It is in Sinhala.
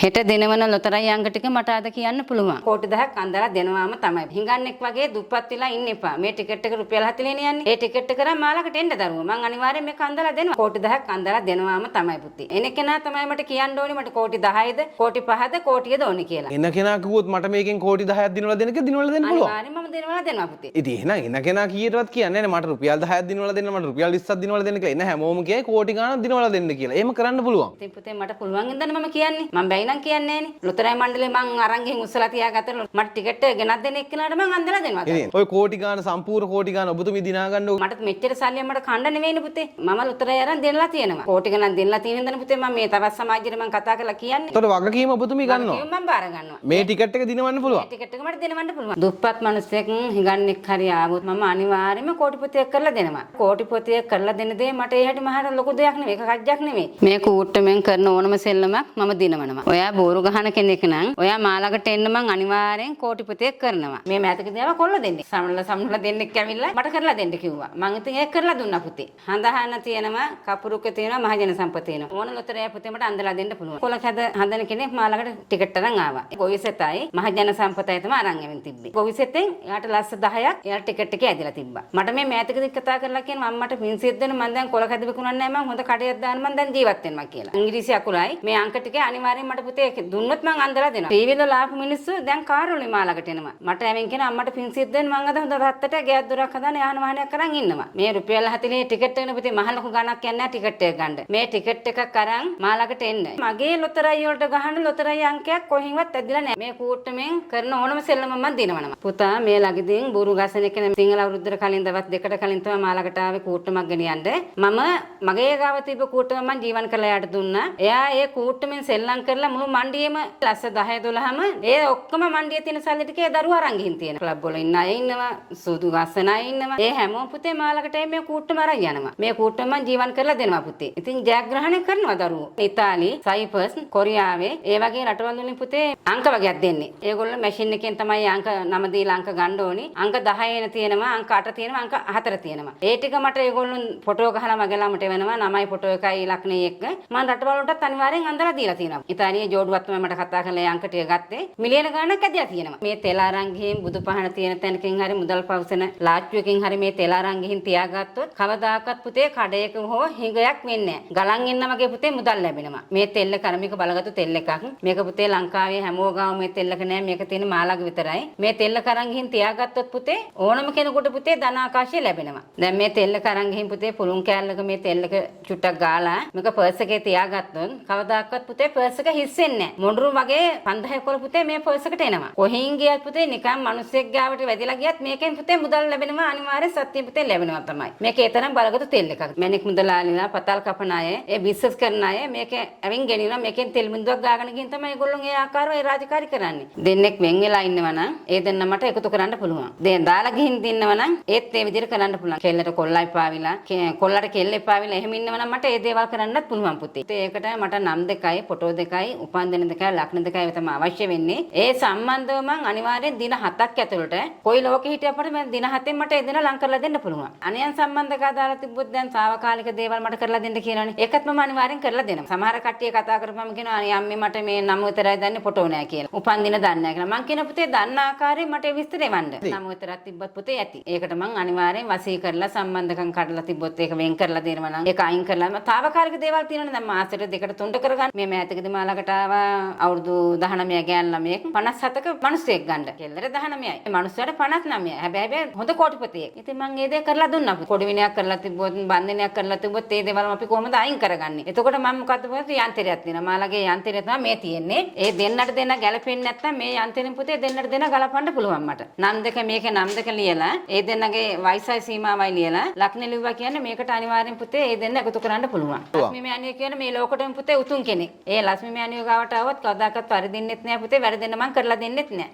හෙට දෙනවන ලොතරැයි අංක ටික මට අද කියන්න පුළුවන්. කෝටි 10ක් අන්දලා දෙනවාම තමයි. හිඟන්නෙක් වගේ දුප්පත් වෙලා ඉන්න එපා. මේ ටිකට් එක රුපියල් 40 නේ යන්නේ. ඒ ටිකට් එක කරා මාලකට එන්න දරුවෝ. මං අනිවාර්යෙන් මේක අන්දලා දෙනවා. කෝටි 10ක් අන්දලා දෙනවාම තමයි පුතේ. එන කෙනා තමයි මට කියන්න ඕනේ මට කෝටි 10ද, කෝටි 5ද, කෝටියද ඕනේ කියලා. එන කෙනා කිව්වොත් මට මේකෙන් කෝටි 10ක් දිනවලා දෙන්න කියලා දිනවලා දෙන්න පුළුවන්. අනිවාර්යෙන් මම දෙනවා දෙනවා පුතේ. ඉතින් එහෙනම් එන කෙනා කීයටවත් කියන්නේ නැහැ මට රුපියල් 10ක් දිනවලා දෙන්න මට රුපියල් 20ක් දිනවලා දෙන්න කියලා. එන හැමෝම කියයි කෝටි ගාණක් දිනවලා දෙන්න කියලා. එහෙම කරන්න පුළුවන්. ඉතින් පුතේ මට පුළුවන් ඉඳන් මම කියන්නේ. මම බැයි නම් කියන්නේ නෑනේ. ලොතරැයි මණ්ඩලේ මං අරන් ගිහින් උස්සලා තියාගත්තා. මට ටිකට් එක ගෙනත් දෙන්න එක්කනට මං අන්දලා දෙනවා. ඉතින් ඔය කෝටි ගාණ සම්පූර්ණ කෝටි ගාණ ඔබතුමී දිනා ගන්න ඕක. මට මෙච්චර සල්ලි මට කණ්ඩ නෙවෙයිනේ පුතේ. මම ලොතරැයි අරන් දෙන්නලා තියෙනවා. කෝටි ගණන් දෙන්නලා තියෙන හින්දානේ පුතේ මම මේ තවත් සමාජයට මං කතා කරලා කියන්නේ. එතකොට වගකීම ඔබතුමී ගන්නවා. මම බාර ගන්නවා. මේ ටිකට් එක දිනවන්න පුළුවන්. මේ ටිකට් එක මට දෙනවන්න පුළුවන්. දුප්පත් මිනිස්සෙක් හිඟන්නෙක් හරි ආවොත් මම අනිවාර්යයෙන්ම කෝටිපතියක් කරලා දෙනවා. කෝටිපතියක් කරලා දෙන දේ මට ඒ හැටි මහර ලොකු දෙයක් නෙවෙයි. ඒක කජ්ජක් නෙවෙයි. මේ කූට්ටමෙන් කරන ඕනම සෙල්ලමක් මම දිනවනවා. ඔයා බෝරු ගහන කෙනෙක් නම් ඔයා මාළකට එන්න මං අනිවාර්යෙන් කෝටිපතියක් කරනවා. මේ මෑතකදී ආව කොල්ල දෙන්නේ. සමනලා දෙන්නෙක් ඇවිල්ලා මට කරලා දෙන්න කිව්වා. මං ඉතින් ඒක කරලා දුන්නා පුතේ. හඳහන තියෙනවා, කපුරුක තියෙනවා, මහජන සම්පත තියෙනවා. ඕන ලොතරැයි පුතේ මට අඳලා දෙන්න පුළුවන්. කොලක් හදන කෙනෙක් මාළකට ටිකට් අරන් ආවා. ගොවිසෙතයි මහජන සම්පතයි තමයි අරන් එමින් තිබ්බේ. ගොවිසෙතෙන් එයාට ලස්ස 10ක් එයාට ටිකට් එකේ ඇදලා තිබ්බා. මට මේ මෑතකදී කතා කරලා කියනවා මම්මට පින්සියක් දෙන්න මං දැන් කොලක් හදපු කුණක් නැහැ මං හොඳ කඩයක් දාන්න මං දැන් ජීවත් වෙනවා කියලා. ඉංග්‍රීසි අකුරයි මේ අංක ටික අනිවාර්යෙන් මට පුතේ දුන්නොත් මං අන්දලා දෙනවා. ටීවී වල ආපු මිනිස්සු දැන් කාර් වලින් මාළකට එනවා. මට ඇවින් කියන අම්මට පින්සියක් දෙන්න මං අද හොඳ රත්තට ගෑස් දොරක් හදාන යාන වාහනයක් කරන් ඉන්නවා. මේ රුපියල් 40 ටිකට් එකන පුතේ මහ ලොකු ගණක් යන්නේ නැහැ ටිකට් එක ගන්න. මේ ටිකට් එකක් අරන් මාළකට එන්න. මගේ ලොතරැයි වලට ගහන ලොතරැයි අංකයක් කොහෙන්වත් ඇදලා නැහැ. මේ කූට්ටමෙන් කරන ඕනම සෙල්ලම මම දිනවනවා. පුතා මේ ළඟදීන් බොරු ගසන එක සිංහල අවුරුද්දට කලින් දවස් දෙකකට කලින් තමයි මාළකට ආවේ කූට්ටමක් ගෙනියන්න. මම මගේ ගාව තිබ්බ කූට්ටම මම ජීවන් කරලා යාට දුන්නා. එයා ඒ කූට්ටමෙන් සෙල්ලම් කරලා මුළු මණ්ඩියේම ලස්ස 10 12ම ඒ ඔක්කොම මණ්ඩියේ තියෙන සල්ලි ටිකේ දරුවා අරන් ගිහින් තියෙන. ක්ලබ් වල ඉන්න අය ඉන්නවා, සුදු ගසන අය ඉන්නවා. ඒ හැමෝම පුතේ මාළකට මේ කූට්ටම අරන් යනවා. මේ කූට්ටම මම ජීවන් කරලා දෙනවා පුතේ. ඉතින් ජයග්‍රහණය කරනවා දරුවෝ. ඉතාලි, සයිප්‍රස්, කොරියාවේ ඒ වගේ රටවල් වලින් පුතේ අංක වගේක් දෙන්නේ. ඒගොල්ලෝ මැෂින් එකෙන් තමයි අංක 9 දීලා අංක ගන්න ඕනි. අංක 10 තියෙනවා, අංක 8 තියෙනවා, අංක 4 තියෙනවා. ඒ ටික මට ඒගොල්ලෝ ෆොටෝ ගහලා මගේ ළමට වෙනවා. නමයි ෆොටෝ එකයි ලක්ෂණය එක්ක. මම රටවල් වලටත් අනිවාර්යෙන් අඳලා දීලා තියෙනවා. ඉතාලියේ ජෝඩුවත් තමයි මට කතා කරලා ඒ අංක ටික ගත්තේ. මිලියන ගණනක් ඇදලා තියෙනවා. මේ තෙල අරන් ගිහින් බුදුපහන තියෙන තැනකින් හරි මුදල් පවසන ලාච්චුවකින් හරි මේ තෙල අරන් ගිහින් තියාගත්තොත් කවදාකවත් පුතේ කඩයක හෝ හිඟයක් වෙන්නේ නැහැ. ගලන් එන්න වගේ පුතේ මුදල් ලැබෙනවා. මේ තෙල්ල කරමික බලගත්තු තෙල් එකක්. මේක පුතේ ලංකාවේ හැමෝගාම මේ තෙල්ලක නෑ. මේක තියෙන මාළගේ විතරයි. මේ තෙල්ල කරන් ගිහින් තියාගත්තොත් පුතේ ඕනම කෙනෙකුට පුතේ ධන ආකාශය ලැබෙනවා. දැන් මේ තෙල්ල කරන් ගිහින් පුතේ පුළුන් කෑල්ලක මේ තෙල්ලක චුට්ටක් ගාලා මේක පර්ස් එකේ තියාගත්තොත් කවදාකවත් පුතේ පර්ස් එක හිස් වෙන්නේ නැහැ. මොඬරු වගේ 5000 පුතේ මේ පර්ස් එකට එනවා. කොහෙන් ගියත් පුතේ නිකන් මිනිස්සෙක් ගාවට වැදිලා ගියත් මේකෙන් පුතේ මුදල් ලැබෙනවා අනිවාර්ය සත්‍ය පුතේ ලැබෙනවා තමයි. මේකේ තරම් බලගත්තු තෙල් එකක්. මැණික් මුදලාලිලා පතල් කපන අය, ඒ බිස්නස් කරන අය මේක ඇවින් ගෙනිනවා. මේකෙන් තෙල් බින්දුවක් ගාගෙන ගිහින් තමයි ඒගොල්ලෝ ඒ ආකාරව ඒ රාජකාරී කරන්නේ. දෙන්නෙක් වෙන් වෙලා ඉන්නවා නම් ඒ දෙන්න මට එකතු කරන්න පුළුවන්. දැන් දාලා ගිහින් දින්නව නම් ඒත් ඒ විදිහට කරන්න පුළුවන්. කෙල්ලට කොල්ලයි පාවිලා, කොල්ලට කෙල්ලේ පාවිලා එහෙම ඉන්නව නම් මට ඒ දේවල් කරන්නත් පුළුවන් පුතේ. ඒකට මට නම් දෙකයි, ෆොටෝ දෙකයි, උපන්දින දෙකයි, ලග්න දෙකයි තමයි අවශ්‍ය වෙන්නේ. ඒ සම්බන්ධව මං අනිවාර්යෙන් දින 7ක් ඇතුළත කොයි ලෝකෙ හිටියපට මම දින 7න් මට ඒ දෙන ලං කරලා දෙන්න පුළුවන්. අනියන් සම්බන්ධක දාලා තිබ්බොත් දැන් తాවකාලික දේවල් මට කරලා දෙන්න කියනවනේ. ඒකත් මම අනිවාර්යෙන් කරලා දෙනවා. සමහර කට්ටිය කතා කරපුවම කියනවා අනේ අම්මේ මට මේ නම විතරයි දන්නේ ෆොටෝ නෑ කියලා. උපන්දින දන්නේ නෑ කියලා. මං කියන පුතේ දන්න ආකාරයෙන් මට ඒ විස්තර එවන්න. නම විතරක් තිබ්බත් පුතේ ඇති. ඒකට මං අනිවාර්යෙන් වසී කරලා සම්බන්ධකම් කඩලා තිබ්බොත් ඒක වෙන් කරලා දෙනවා නම් ඒක අයින් කරලා තාවකාලික දේවල් තියෙනවනේ දැන් මාසෙට දෙකට තුනට කරගන්න. මේ මෑතකදී මාළකට ආවා අවුරුදු 19 ගෑන් ළමයෙක් 57ක මිනිස්සෙක් ගන්න. කෙල්ලට 19යි. ඒ මිනිස්සයාට 59යි. හැබැයි හොඳ කෝටිපතියෙක්. ඉතින් මං ඒ දේ කරලා දුන්නා. කොඩි විනයක් කරලා තිබ්බොත් බන්ධනයක් කරලා තිබ්බොත් ඒ දේවල් අපි කොහොමද අයින් කරගන්නේ? එතකොට මම මොකද්ද පුතේ යන්ත්‍රයක් තියෙනවා. මාළගේ යන්ත්‍රය තමයි මේ තියෙන්නේ. ඒ දෙන්නට දෙන්න ගැලපෙන්නේ නැත්නම් මේ යන්ත්‍රෙන් පුතේ දෙන්නට දෙන්න ගලපන්න පුළුවන් මට. නම් දෙක මේකේ නම් දෙක ලියලා ඒ දෙන්නගේ වයසයි සීමාවයි ලියලා ලක්ෂණ ලිව්වා කියන්නේ මේකට අනිවාර්යෙන් පුතේ ඒ දෙන්න එකතු කරන්න පුළුවන්. ලක්ෂ්මී මෑණියෝ කියන මේ ලෝකෙටම පුතේ උතුම් කෙනෙක්. ඒ ලක්ෂ්මී මෑණියෝ ගාවට આવොත් කවදාකවත් පරිදින්නෙත් නෑ පුතේ. වැරදෙන්න මං කරලා දෙන්නෙත් නෑ.